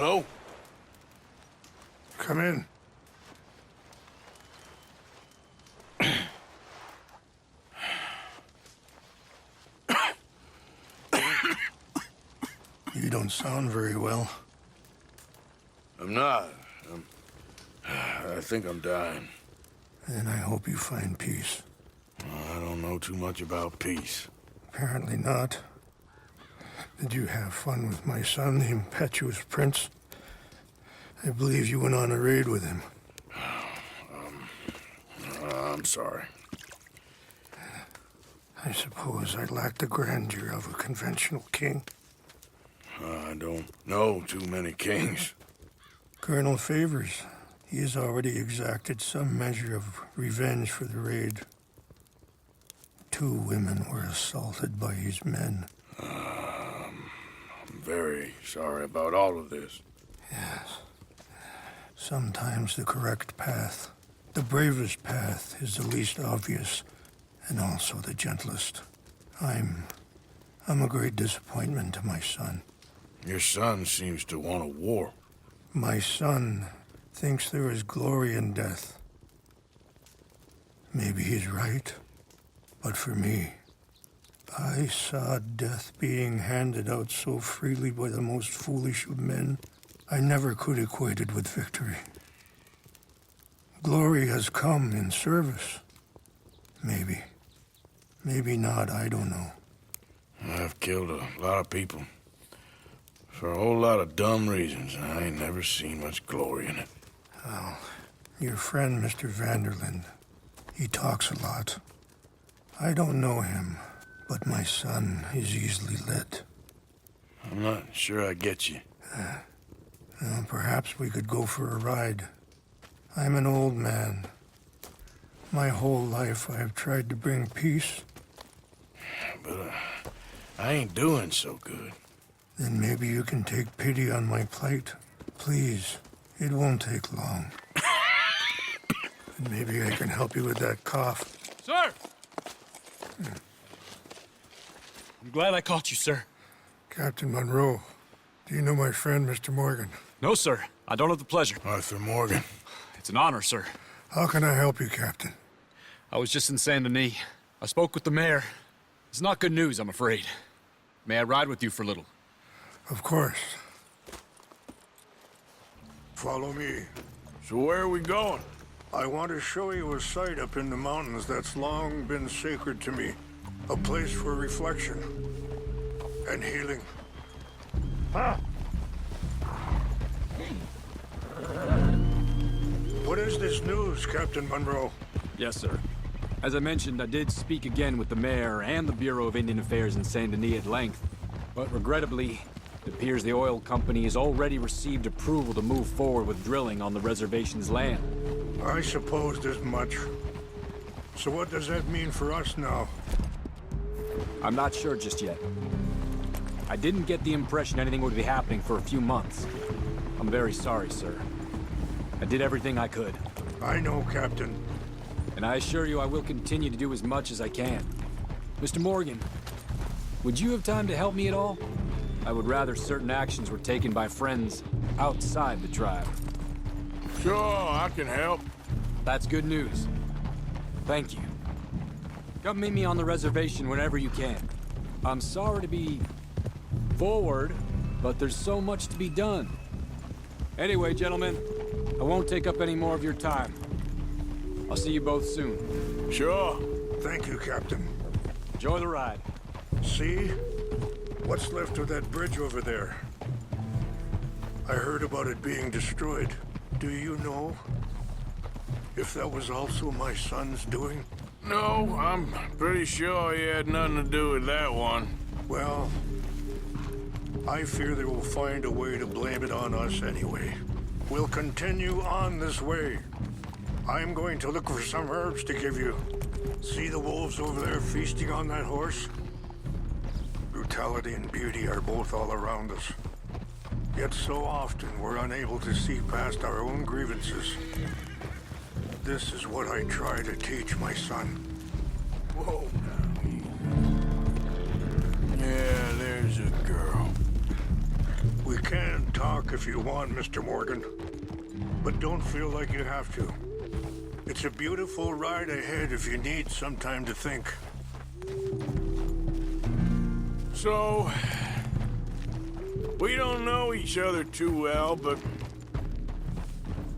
Hello? Come in. You don't sound very well. I'm not. I think I'm dying. And I hope you find peace. I don't know too much about peace. Apparently not. Did you have fun with my son, the impetuous prince? I believe you went on a raid with him. I'm sorry. I suppose I lacked the grandeur of a conventional king. I don't know too many kings. Colonel Favors, he has already exacted some measure of revenge for the raid. 2 women were assaulted by his men. I'm very sorry about all of this. Yes. Sometimes the correct path, the bravest path, is the least obvious, and also the gentlest. I'm a great disappointment to my son. Your son seems to want a war. My son thinks there is glory in death. Maybe he's right, but for me, I saw death being handed out so freely by the most foolish of men, I never could equate it with victory. Glory has come in service. Maybe. Maybe not, I don't know. I've killed a lot of people. For a whole lot of dumb reasons, and I ain't never seen much glory in it. Well, your friend, Mr. Vanderland, he talks a lot. I don't know him, but my son is easily led. I'm not sure I get you. Well, perhaps we could go for a ride. I'm an old man. My whole life I have tried to bring peace. But I ain't doing so good. Then maybe you can take pity on my plight. Please, it won't take long. And maybe I can help you with that cough. Sir! I'm glad I caught you, sir. Captain Monroe, do you know my friend, Mr. Morgan? No, sir. I don't have the pleasure. Arthur Morgan. It's an honor, sir. How can I help you, Captain? I was just in Saint Denis. I spoke with the mayor. It's not good news, I'm afraid. May I ride with you for a little? Of course. Follow me. So where are we going? I want to show you a site up in the mountains that's long been sacred to me. A place for reflection and healing. What is this news, Captain Monroe? Yes, sir. As I mentioned, I did speak again with the mayor and the Bureau of Indian Affairs in Saint Denis at length. But regrettably, it appears the oil company has already received approval to move forward with drilling on the reservation's land. I supposed as much. So what does that mean for us now? I'm not sure just yet. I didn't get the impression anything would be happening for a few months. I'm very sorry, sir. I did everything I could. I know, Captain. And I assure you I will continue to do as much as I can. Mr. Morgan, would you have time to help me at all? I would rather certain actions were taken by friends outside the tribe. Sure, I can help. That's good news. Thank you. Come meet me on the reservation whenever you can. I'm sorry to be forward, but there's so much to be done. Anyway, gentlemen, I won't take up any more of your time. I'll see you both soon. Sure. Thank you, Captain. Enjoy the ride. See? What's left of that bridge over there? I heard about it being destroyed. Do you know if that was also my son's doing? No, I'm pretty sure he had nothing to do with that one. Well, I fear they will find a way to blame it on us anyway. We'll continue on this way. I'm going to look for some herbs to give you. See the wolves over there feasting on that horse? Brutality and beauty are both all around us. Yet so often we're unable to see past our own grievances. This is what I try to teach my son. Whoa, now. Yeah, there's a girl. We can talk if you want, Mr. Morgan. But don't feel like you have to. It's a beautiful ride ahead if you need some time to think. So, we don't know each other too well, but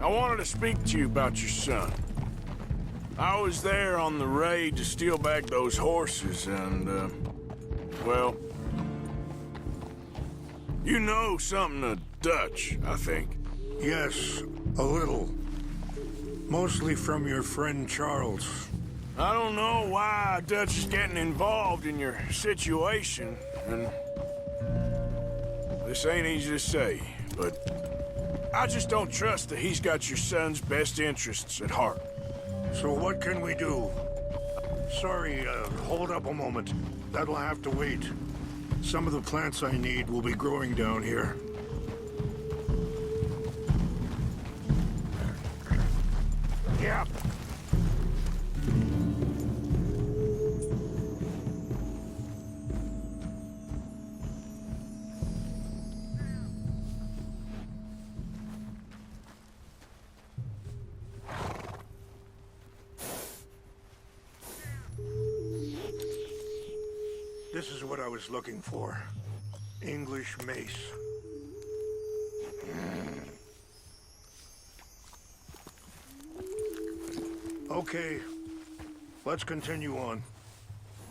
I wanted to speak to you about your son. I was there on the raid to steal back those horses, and, well, you know something of Dutch, I think. Yes, a little. Mostly from your friend Charles. I don't know why Dutch is getting involved in your situation, and this ain't easy to say, but I just don't trust that he's got your son's best interests at heart. So what can we do? Sorry, hold up a moment. That'll have to wait. Some of the plants I need will be growing down here. Yeah. This is what I was looking for. English mace. Okay, let's continue on.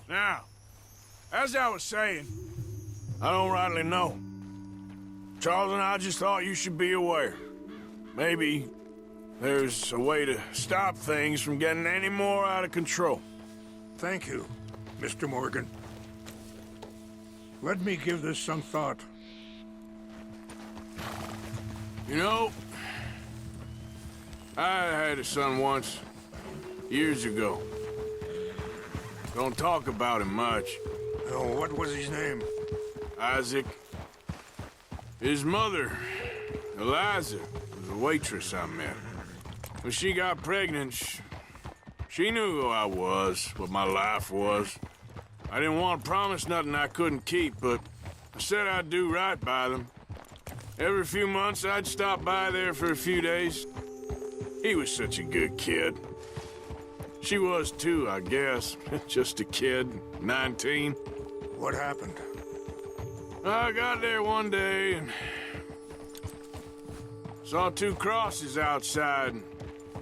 Now, as I was saying, I don't rightly know. Charles and I just thought you should be aware. Maybe there's a way to stop things from getting any more out of control. Thank you, Mr. Morgan. Let me give this some thought. You know, I had a son once, years ago. Don't talk about him much. Oh, what was his name? Isaac. His mother, Eliza, was a waitress I met. When she got pregnant, she knew who I was, what my life was. I didn't want to promise nothing I couldn't keep, but I said I'd do right by them. Every few months, I'd stop by there for a few days. He was such a good kid. She was too, I guess. Just a kid, 19. What happened? I got there one day and saw two crosses outside.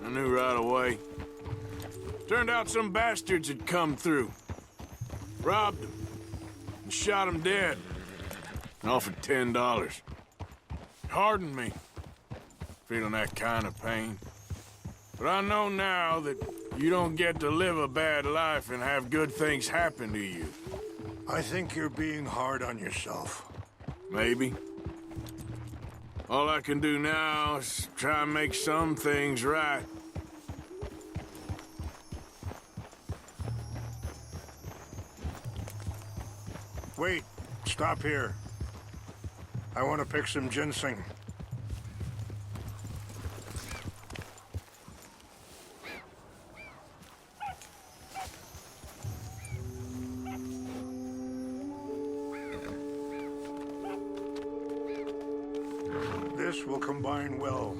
I knew right away. Turned out some bastards had come through. Robbed him and shot him dead. And offered $10. Hardened me, feeling that kind of pain. But I know now that you don't get to live a bad life and have good things happen to you. I think you're being hard on yourself. Maybe. All I can do now is try and make some things right. Wait, stop here. I want to pick some ginseng. This will combine well.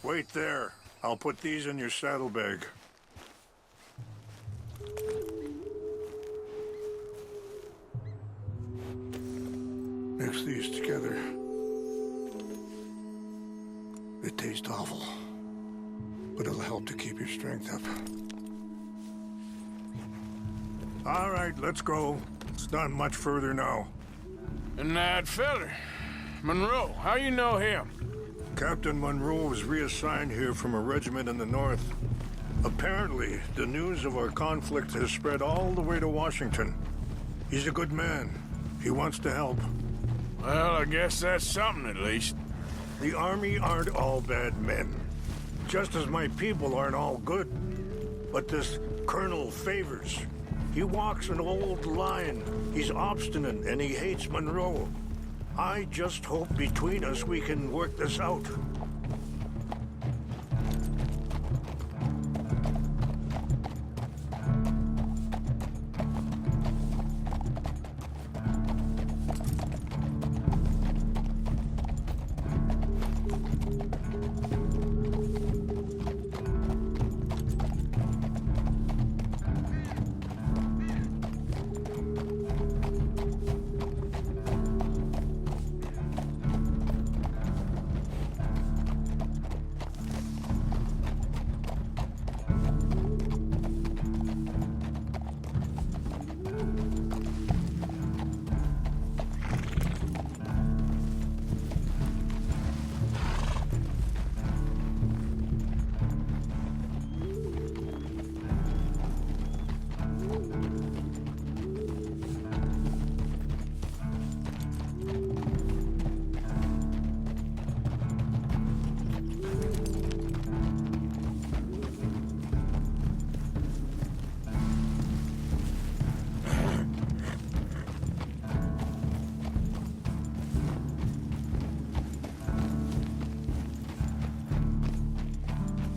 Wait there. I'll put these in your saddlebag. Mix these together. They taste awful, but it'll help to keep your strength up. All right, let's go. It's not much further now. And that feller, Monroe, how you know him? Captain Monroe was reassigned here from a regiment in the north. Apparently, the news of our conflict has spread all the way to Washington. He's a good man. He wants to help. Well, I guess that's something at least. The Army aren't all bad men. Just as my people aren't all good. But this Colonel Favors, he walks an old line. He's obstinate and he hates Monroe. I just hope between us we can work this out.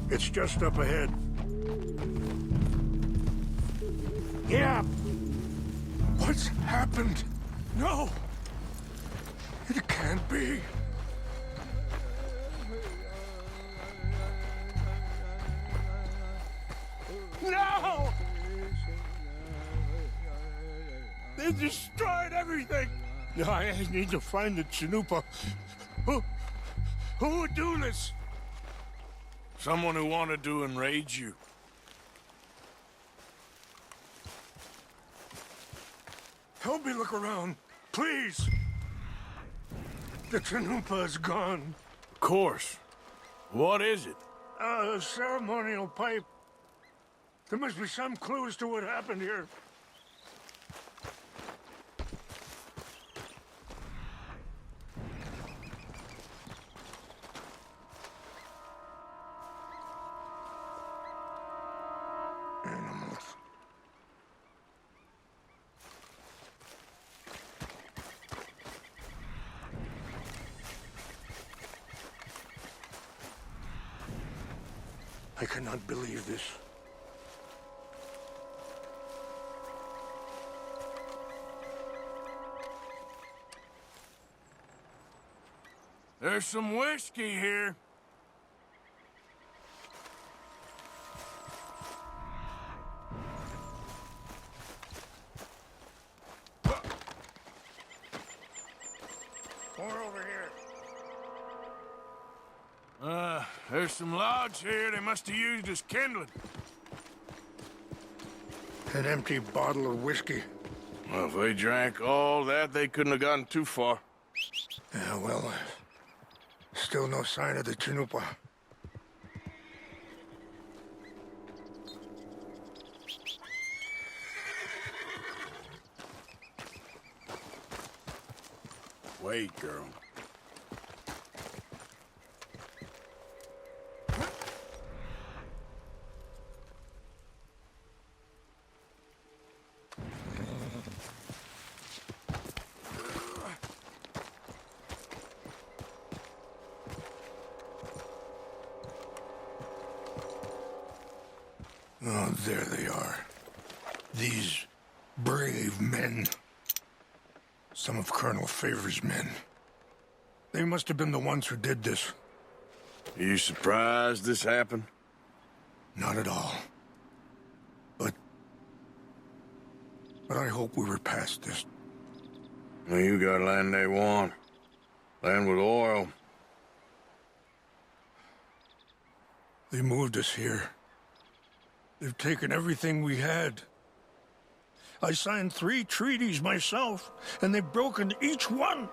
It's just up ahead. Yeah. What's happened? No. It can't be. No! They destroyed everything. I need to find the Chanupa. Who would do this? Someone who wanted to enrage you. Help me look around, please. The Chanupa is gone. Of course. What is it? A ceremonial pipe. There must be some clues to what happened here. Animals. I cannot believe this. There's some whiskey here. More over here. There's some logs here they must have used as kindling. An empty bottle of whiskey. Well, if they drank all that, they couldn't have gotten too far. Yeah, well, still no sign of the Chanupa. Wait, girl. Oh, there they are. These brave men. Some of Colonel Favor's men. They must have been the ones who did this. Are you surprised this happened? Not at all. But I hope we were past this. Well, you got land they want. Land with oil. They moved us here. They've taken everything we had. I signed 3 treaties myself, and they've broken each one.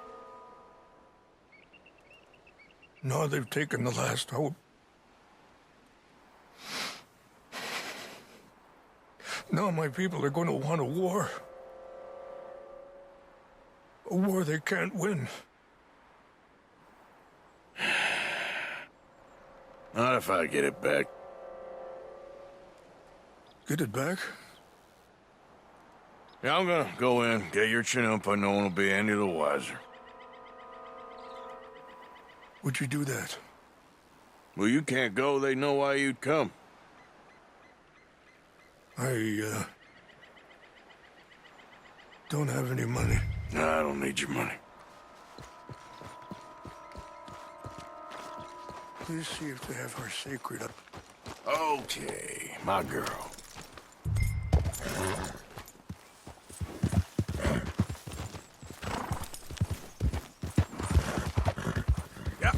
Now they've taken the last hope. Now my people are going to want a war. A war they can't win. Not if I get it back. Get it back? Yeah, I'm gonna go in, get your Chanupa, no one will be any the wiser. Would you do that? Well, you can't go. They know why you'd come. I don't have any money. No, I don't need your money. Please see if they have our sacred up. Okay, my girl. Yeah.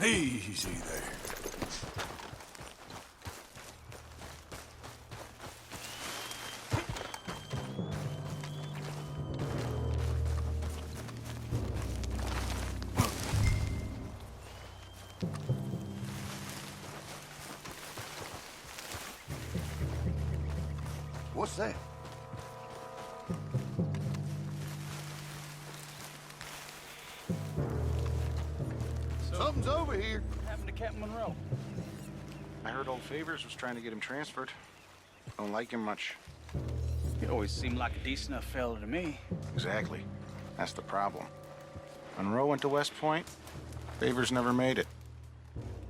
Easy there. What's that? Something's over here. What happened to Captain Monroe? I heard old Favors was trying to get him transferred. Don't like him much. He always seemed like a decent enough fella to me. Exactly. That's the problem. Monroe went to West Point. Favors never made it.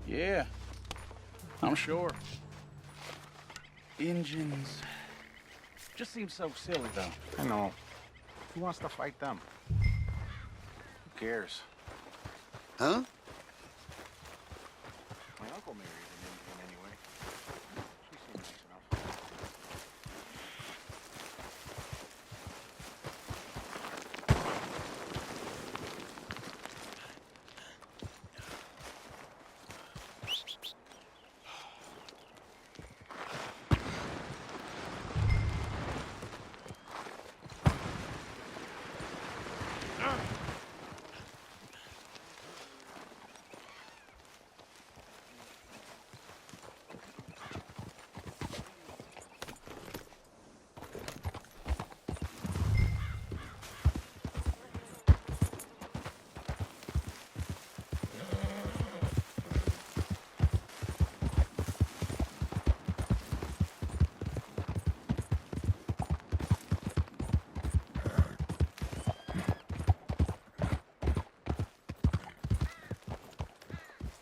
Yeah, I'm sure. Engines. Just seems so silly, though. I know. Who wants to fight them? Who cares? Huh? My uncle married an Indian anyway. She seemed nice enough.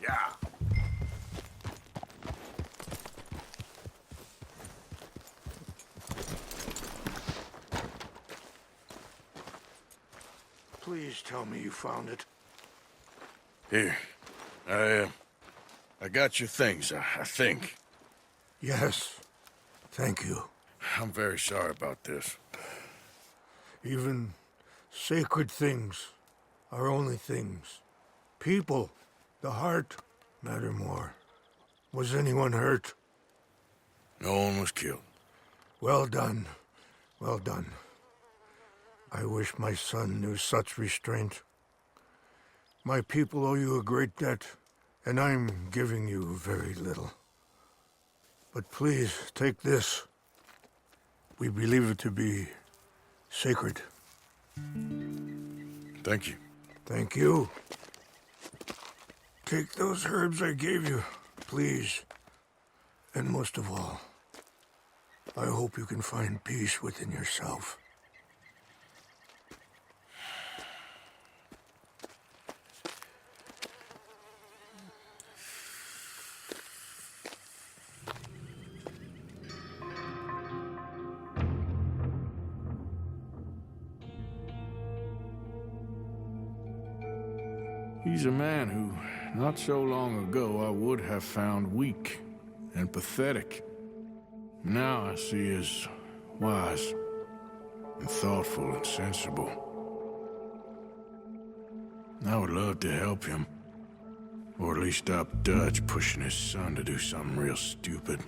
Yeah. Please tell me you found it. Here. I got your things, I think. Yes. Thank you. I'm very sorry about this. Even sacred things are only things. People, the heart, matter more. Was anyone hurt? No one was killed. Well done. Well done. I wish my son knew such restraint. My people owe you a great debt, and I'm giving you very little. But please, take this. We believe it to be sacred. Thank you. Thank you. Take those herbs I gave you, please. And most of all, I hope you can find peace within yourself. He's a man who, not so long ago, I would have found weak and pathetic. Now I see as wise and thoughtful and sensible. I would love to help him, or at least stop Dutch pushing his son to do something real stupid.